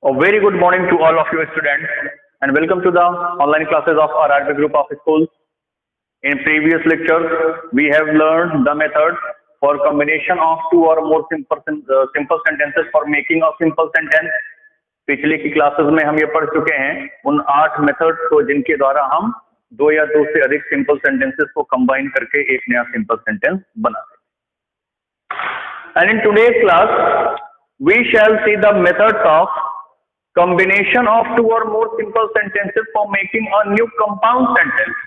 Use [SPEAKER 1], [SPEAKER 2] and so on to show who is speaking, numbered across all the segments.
[SPEAKER 1] A very good morning to all of you students and welcome to the online classes of RRB group of schools. In previous lectures, we have learned the method for combination of two or more simple sentences for making a simple sentence. पिछली की classes में हम ये पढ़ चुके हैं उन 8 methods को जिनके द्वारा हम दो या दो से अधिक सिंपल सेंटेंसेस को कंबाइन करके एक नया सिंपल सेंटेंस बनाते हैं. And in today's class, we shall see the methods of combination of two or more simple sentences for making a new compound sentence.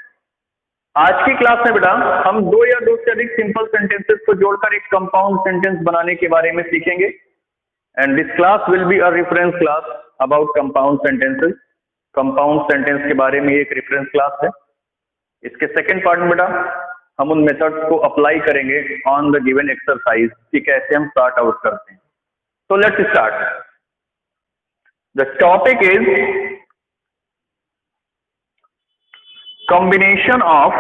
[SPEAKER 1] आज की क्लास में बेटा हम दो या दो से अधिक सिंपल सेंटेंसेस को जोड़कर एक कंपाउंड सेंटेंस बनाने के बारे में सीखेंगे. And this class will be a reference class about compound sentences. Compound sentence के बारे में एक रेफरेंस क्लास है. इसके सेकंड पार्ट में बेटा हम उन मेथड्स को अप्लाई करेंगे ऑन द गिवन एक्सरसाइज कि कैसे हम स्टार्ट आउट करते हैं. So let's start. The topic is combination of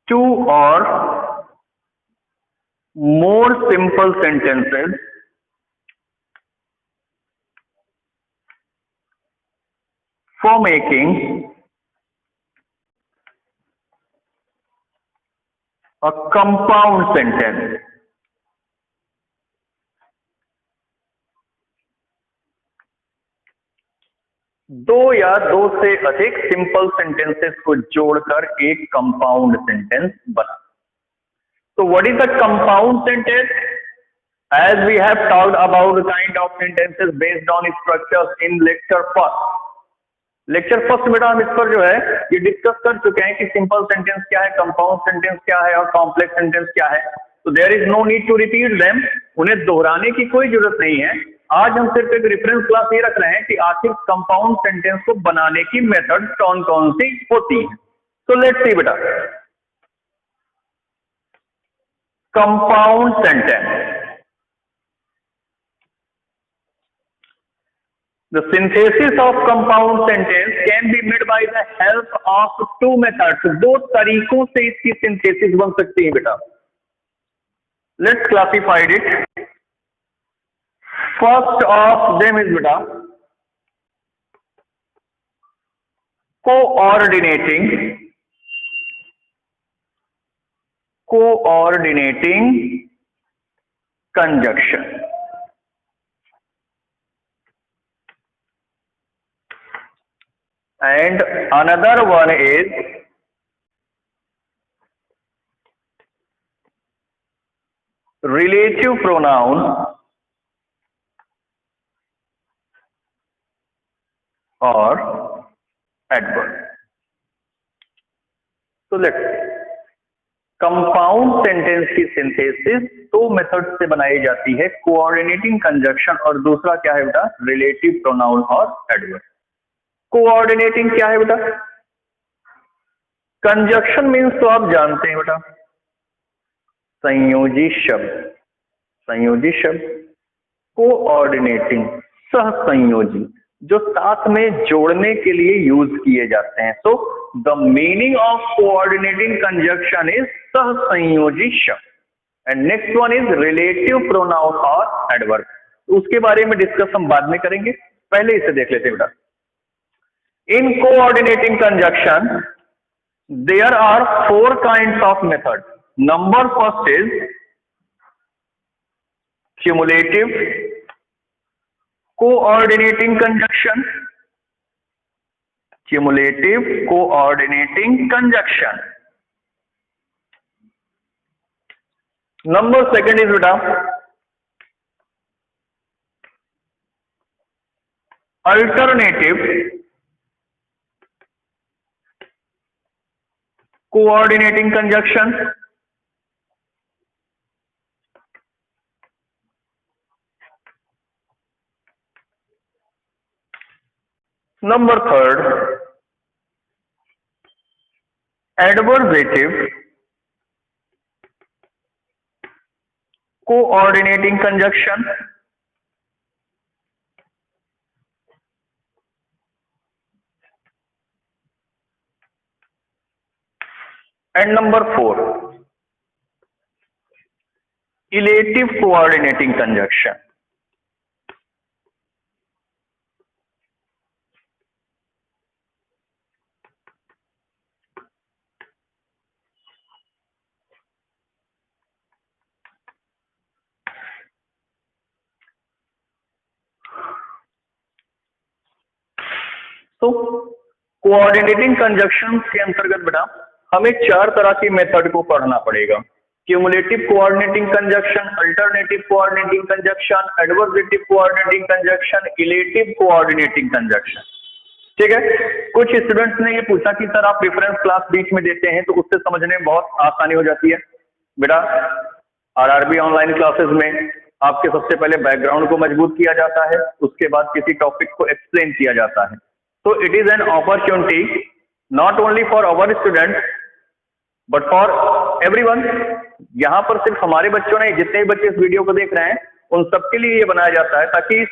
[SPEAKER 1] two or more simple sentences for making a compound sentence. दो या दो से अधिक सिंपल सेंटेंसेस को जोड़कर एक कंपाउंड सेंटेंस बना. So what is the compound sentence? As we have talked about the kind of sentences based on structures in lecture first. Lecture first बेटा हम इस पर जो है ये डिस्कस कर चुके हैं कि सिंपल सेंटेंस क्या है, कंपाउंड सेंटेंस क्या है और कॉम्प्लेक्स सेंटेंस क्या है. तो there is no need to repeat them. उन्हें दोहराने की कोई जरूरत नहीं है. आज हम सिर्फ एक रेफरेंस क्लास ये रख रहे हैं कि आखिर कंपाउंड सेंटेंस को बनाने की मेथड कौन कौन सी होती है. तो लेट्स सी बेटा compound sentence. The synthesis of compound sentence can be made by the help of two methods. दो तरीकों से इसकी synthesis बन सकती है बेटा. Let's classify it. First of them is बेटा coordinating conjunction. And another one is relative pronoun or adverb. So let's compound sentence की सिंथेसिस दो मेथड से बनाई जाती है, कोऑर्डिनेटिंग कंजक्शन और दूसरा क्या है बेटा रिलेटिव प्रोनाउन और एडवर्ब. कोऑर्डिनेटिंग क्या है बेटा? कंजक्शन मीन्स तो आप जानते हैं बेटा संयोजी शब्द. संयोजी शब्द कोऑर्डिनेटिंग सह संयोजी जो साथ में जोड़ने के लिए यूज किए जाते हैं. So the meaning of coordinating conjunction is सह संयोजी शब्द. And next one is relative pronoun और एडवर्ब. उसके बारे में डिस्कस हम बाद में करेंगे, पहले इसे देख लेते हैं बेटा. In coordinating conjunction, there are four kinds of methods. Number first is cumulative coordinating conjunction. Cumulative coordinating conjunction. Number second is beta alternative coordinating conjunction. Number third adversative coordinating conjunction. And number 4, illative coordinating conjunction. तो coordinating conjunction के अंतर्गत बेटा हमें 4 तरह की method को पढ़ना पड़ेगा। Cumulative coordinating conjunction, alternative coordinating conjunction, adversative coordinating conjunction, illative coordinating conjunction. ठीक है। कुछ स्टूडेंट्स ने ये पूछा कि सर आप रेफरेंस क्लास बीच में देते हैं तो उससे समझने में बहुत आसानी हो जाती है। बेटा आरआरबी ऑनलाइन क्लासेस में आपके सबसे पहले बैकग्राउंड को मजबूत किया जाता है, उसके बाद किसी टॉपिक को एक्सप्लेन किया जाता है। तो it is an opportunity not only for our student but for everyone. यहाँ पर सिर्फ हमारे बच्चों ने, जितने भी बच्चे इस वीडियो को देख रहे हैं उन सबके लिए ये बनाया जाता है ताकि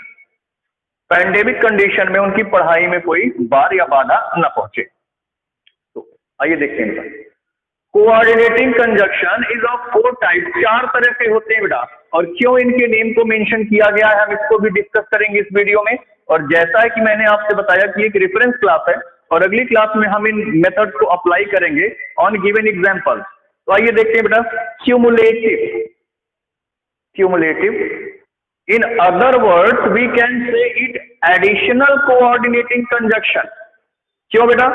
[SPEAKER 1] पैंडेमिक कंडीशन में उनकी पढ़ाई में कोई बार या बाधा न पहुंचे। तो आइए देखते हैं। Coordinating conjunction is of 4 type, 4 तरह के होते हैं बेटा। और क्यों इनके नेम को मेंशन किया गया है हम इसको भी डिस्कस करेंगे इस वीडियो में। और जैसा है कि मैंने आपसे बताया कि एक रेफरेंस क्लास है और अगली क्लास में हम इन मेथड को अप्लाई करेंगे ऑन गिवन एग्जांपल। तो आइए देखते हैं बेटा। Cumulative, cumulative in other words we can say it additional coordinating conjunction। क्यों बेटा?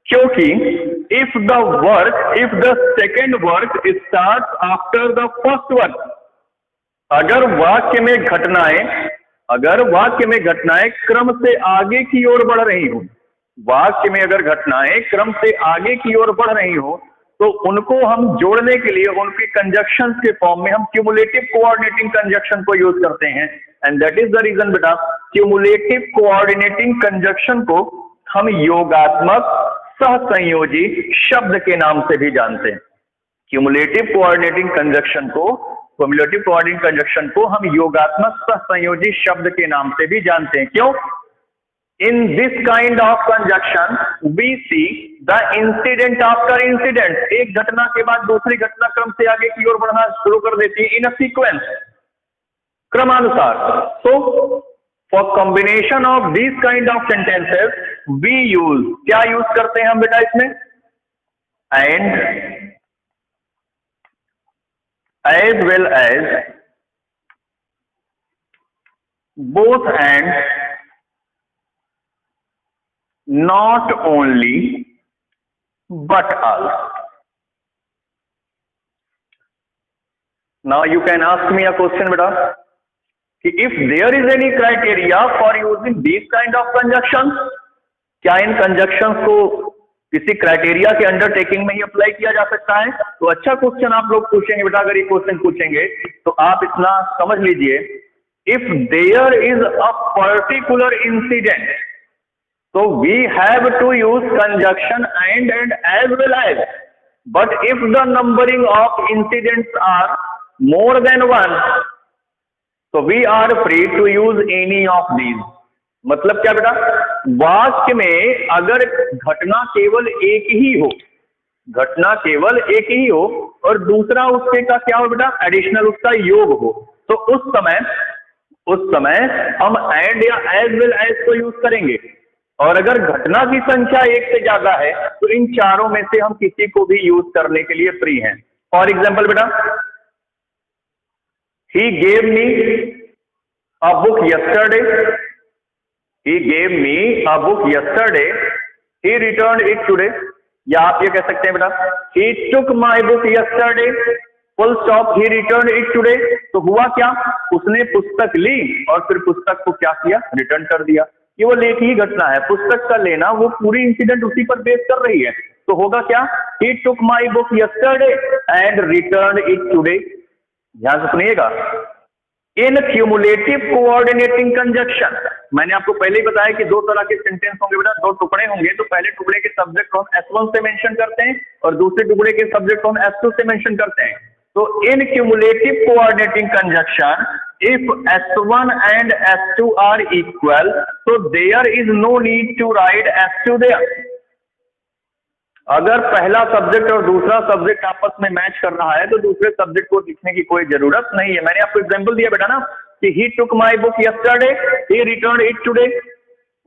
[SPEAKER 1] क्योंकि if the second work starts after the first work, अगर वाक्य में घटनाएं क्रम से आगे की ओर बढ़ रही हो, वाक्य में अगर घटनाएं क्रम से आगे की ओर बढ़ रही हो तो उनको हम जोड़ने के लिए उनके कंजक्शंस के फॉर्म में हम क्यूमुलेटिव कोऑर्डिनेटिंग कंजक्शन को यूज करते हैं। And that is the reason बेटा क्यूमुलेटिव कोऑर्डिनेटिंग कंजक्शन को हम योगात्मक सहसंयोजी शब्द के नाम से भी जानते हैं। क्यूमुलेटिव कोऑर्डिनेटिंग कंजक्शन को हम योगात्मक सहसंयोजी शब्द के नाम से भी जानते हैं। क्यों? In this kind of conjunction, we see the incident after incident। एक घटना के बाद दूसरी घटना क्रम से आगे की ओर बढ़ना शुरू कर देती है in a sequence, क्रमानुसार। So, for combination of these kind of sentences, we use, क्या यूज करते हैं हम बेटा इसमें? And as well as, both and, not only but also। Now you can ask me a question beta कि if there is any criteria for using these kind of conjunctions, क्या इन conjunctions को किसी criteria के undertaking में ही apply किया जा सकता है? तो अच्छा क्वेश्चन आप लोग पूछेंगे बेटा। अगर ये क्वेश्चन पूछेंगे तो आप इतना समझ लीजिए, if there is a particular incident, so we have to use conjunction and as well as, but if the numbering of incidents are more than one, so we are free to use any of these। मतलब क्या बेटा? वाक्य में अगर घटना केवल एक ही हो और दूसरा उसके का क्या हो बेटा? एडिशनल उसका योग हो, तो उस समय हम एंड या एज वेल एज को यूज करेंगे। और अगर घटना की संख्या एक से ज्यादा है तो इन चारों में से हम किसी को भी यूज करने के लिए फ्री हैं। फॉर एग्जाम्पल बेटा, he gave me a book yesterday, he returned it today। या आप ये कह सकते हैं बेटा he took my book yesterday, full stop, he returned it today। तो हुआ क्या? उसने पुस्तक ली और फिर पुस्तक को क्या किया? रिटर्न कर दिया। केवल एक ही घटना है, पुस्तक का लेना, वो पूरी इंसिडेंट उसी पर बेस कर रही है। तो होगा क्या? He took my book yesterday and returned it today। ध्यान से सुनिएगा। इन क्यूमुलेटिव कोऑर्डिनेटिंग कंजक्शन, मैंने आपको पहले ही बताया कि 2 तरह के सेंटेंस होंगे बेटा, 2 टुकड़े होंगे। तो पहले टुकड़े के सब्जेक्ट को हम S1 से मेंशन करते हैं और दूसरे टुकड़े के सब्जेक्ट को हम S2 से मेंशन करते हैं। तो इन cumulative coordinating conjunction, if S1 and S2 are equal, so there is no need to write S2 there। अगर पहला सब्जेक्ट और दूसरा सब्जेक्ट आपस में मैच कर रहा है तो दूसरे सब्जेक्ट को लिखने की कोई जरूरत नहीं है। मैंने आपको एग्जांपल दिया बेटा ना कि he took my book yesterday, he return it today,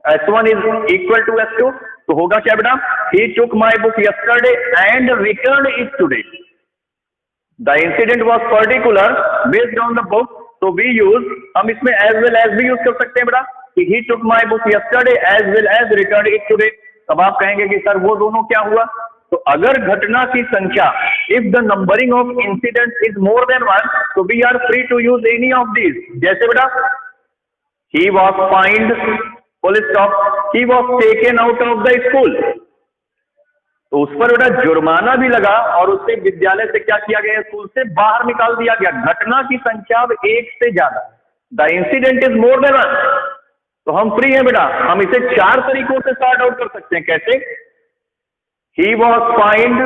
[SPEAKER 1] S1 is equal to S2, तो होगा क्या बेटा, he took my book yesterday and return it today. The incident was particular based on the book, तो we use, हम इसमें as well as भी use कर सकते हैं बेटा कि he took my book yesterday as well as return it today. तब आप कहेंगे कि सर वो दोनों क्या हुआ, तो अगर घटना की संख्या, if the numbering of incident is more than one, तो we are free to use any of these. जैसे बेटा he was fined, full stop, he was taken out of the school, तो उस पर बेटा जुर्माना भी लगा और उससे विद्यालय से क्या किया गया, स्कूल से बाहर निकाल दिया गया। घटना की संख्या अब एक से ज्यादा, the incident is more than one, तो हम फ्री हैं बेटा, हम इसे 4 तरीकों से सॉर्ट आउट कर सकते हैं। कैसे, he was fined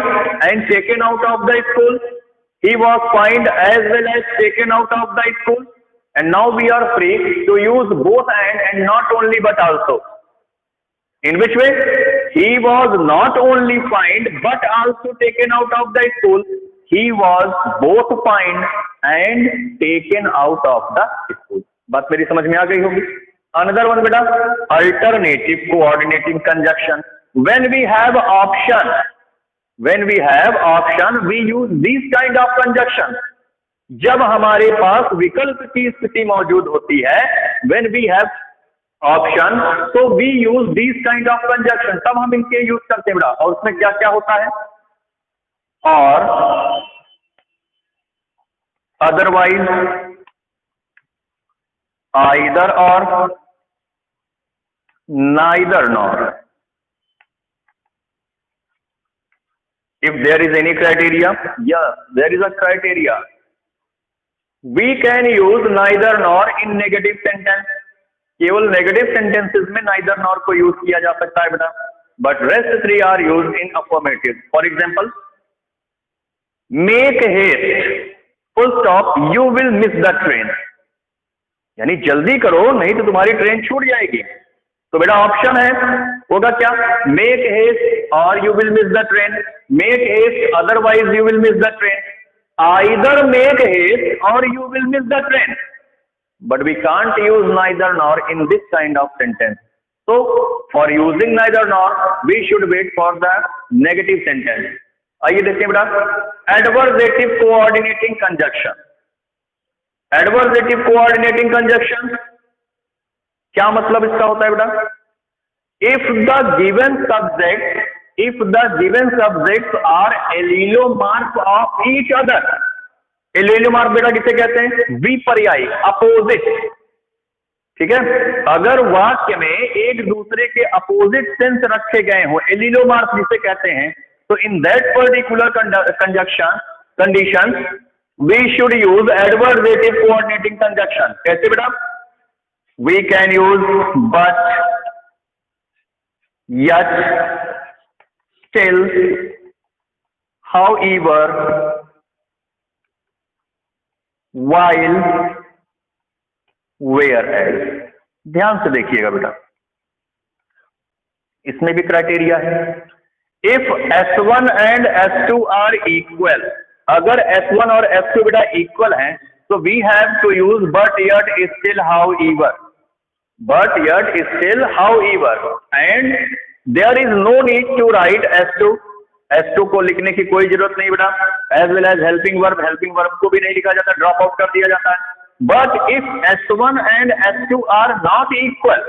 [SPEAKER 1] and taken out of the school, he was fined as well as taken out of the school, and now we are free to use both and not only but also. In which way? He was not only fined but also taken out of the school. He was both fined and taken out of the school. बात मेरी समझ में आ गई होगी। Another one बेटा, alternative coordinating conjunction. When we have option, we use these kind of conjunction. जब हमारे पास विकल्प की स्थिति मौजूद होती है, when we have ऑप्शन, तो we use these kind of conjunction, तब हम इनके यूज करते हैं बेटा। और उसमें क्या क्या होता है, और otherwise, either or, neither nor. If there is any criteria, yes there is a criteria, we can use neither nor in negative sentence. केवल नेगेटिव सेंटेंसेस में नाइदर नॉर को यूज किया जा सकता है बेटा, but rest 3 are used in affirmative. For example, make haste, full stop, you will miss the train, यानी जल्दी करो नहीं तो तुम्हारी ट्रेन छूट जाएगी। तो बेटा ऑप्शन है, होगा क्या, make haste or you will miss the train, make haste otherwise you will miss the train, either make haste or you will miss the train. But we can't use neither nor in this kind of sentence. So, for using neither nor, we should wait for the negative sentence. आइए देखते हैं बेटा, adversative coordinating conjunction. Adversative coordinating conjunction क्या मतलब इसका होता है बेटा? If the given subjects are allelomorph of each other. एलेलोमार्फ बेटा किसे कहते हैं, विपर्यायी, अपोजिट। ठीक है, अगर वाक्य में एक दूसरे के अपोजिट सेंस रखे गए हो, एलेलोमार्फ जिसे कहते हैं, तो in that particular condition we should use adversative coordinating conjunction. कैसे बेटा, we can use but, yet, still, however, while, whereas। ध्यान से देखिएगा बेटा, इसमें भी क्राइटेरिया है। If S1 and S2 are equal, अगर S1 और S2 बेटा इक्वल हैं, तो we have to use but yet still however, and there is no need to write S2 को लिखने की कोई जरूरत नहीं बेटा। As well as helping verb को भी नहीं लिखा जाता, ड्रॉप आउट कर दिया जाता है। But if S1 and S2 are not equal,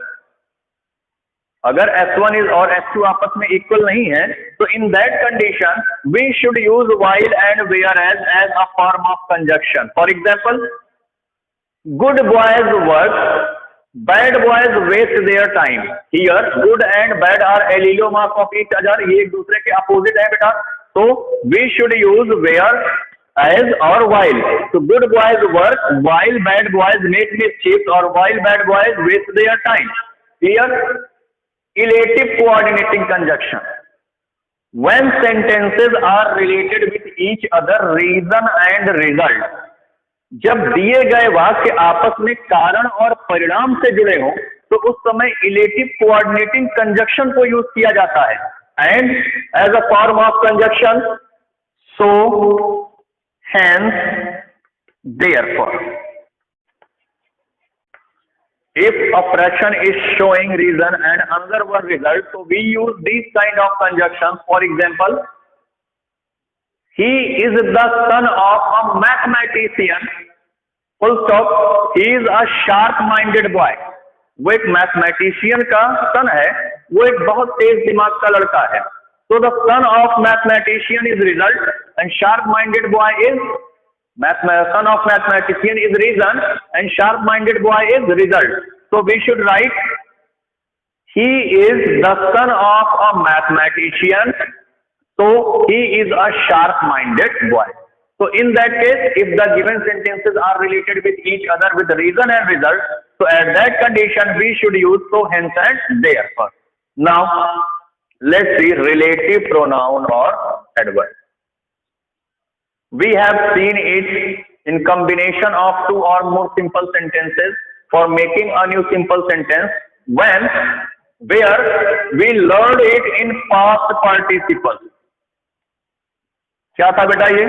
[SPEAKER 1] अगर S1 और S2 आपस में इक्वल नहीं है, तो in that condition we should use while and whereas as a form of conjunction. For example, good boys work, bad boys waste their time. Here good and bad are allelomorph of each other. ये एक दूसरे के opposite है बेटा, तो we should use where, as और while. So good boys work while bad boys make mischief, or while bad boys waste their time. Clear? Relative coordinating conjunction. When sentences are related with each other, reason and result. जब दिए गए वाक्य आपस में कारण और परिणाम से जुड़े हों, तो उस समय इलेटिव कोऑर्डिनेटिंग कंजंक्शन को यूज किया जाता है। and as a form of conjunction, so, hence, therefore. If a fraction is showing reason and another one result, so we use these kind of conjunctions. For example, he is the son of a mathematician, full stop, he is a sharp-minded boy. वो एक mathematician का सन है, वो एक बहुत तेज दिमाग का लड़का है. So the son of mathematician is result and sharp-minded boy is son of mathematician is reason and sharp-minded boy is result. So we should write he is the son of a mathematician. So he is a sharp-minded boy. So in that case, if the given sentences are related with each other with reason and result, so at that condition we should use so, hence and therefore. Now let's see relative pronoun or adverb. We have seen it in combination of two or more simple sentences for making a new simple sentence where we learned it in past participle. क्या था बेटा ये?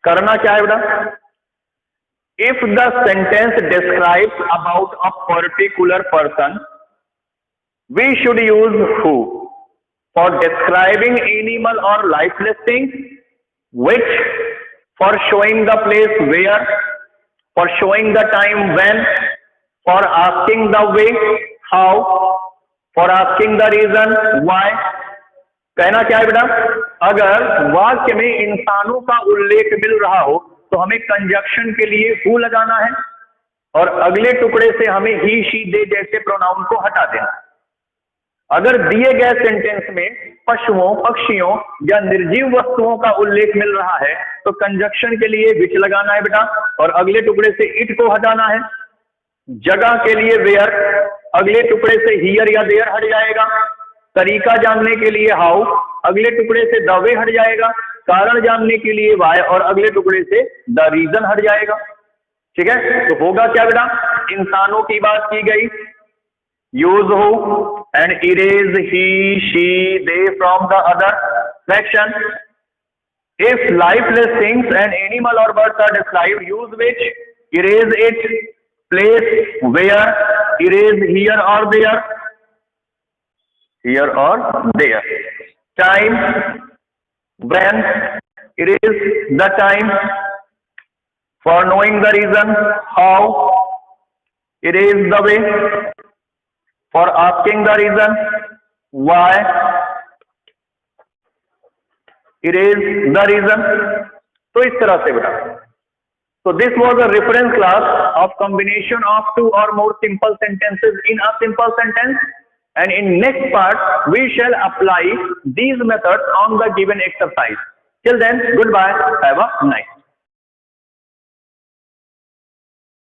[SPEAKER 1] करना क्या है बेटा? If the sentence describes about a particular person, we should use who. For describing animal or lifeless things, which. For showing the place where. For showing the time when. For asking the way how. For asking the reason why. कहना क्या है बेटा? अगर वाक्य में इंसानों का उल्लेख मिल रहा हो तो हमें कंजक्शन के लिए हु लगाना है और अगले टुकड़े से हमें ही शी दे जैसे प्रोनाउन को हटा देना है. अगर दिए गए सेंटेंस में पशुओं, पक्षियों या निर्जीव वस्तुओं का उल्लेख मिल रहा है तो कंजक्शन के लिए विच लगाना है बेटा और अगले टुकड़े से इट को हटाना है. जगह के लिए वेयर, अगले टुकड़े से हियर या देयर हट जाएगा. तरीका जानने के लिए हाउ, अगले टुकड़े से द वे हट जाएगा. कारण जानने के लिए वाई और अगले टुकड़े से द रीजन हट जाएगा. ठीक है, तो होगा क्या बेटा? इंसानों की बात की गई, यूज हो and erase he she they from the other section. If lifeless things and animal or birds are described, use which, erase it, place where, erase here or there, here or there. Time, when, it is the time. For knowing the reason, how, it is the way. For asking the reason, why, it is the reason. तो इस तरह से बेटा. So this was a reference class of combination of two or more simple sentences in a simple sentence. And in next part, we shall apply these methods on the given exercise. Till then, goodbye. Have a nice day.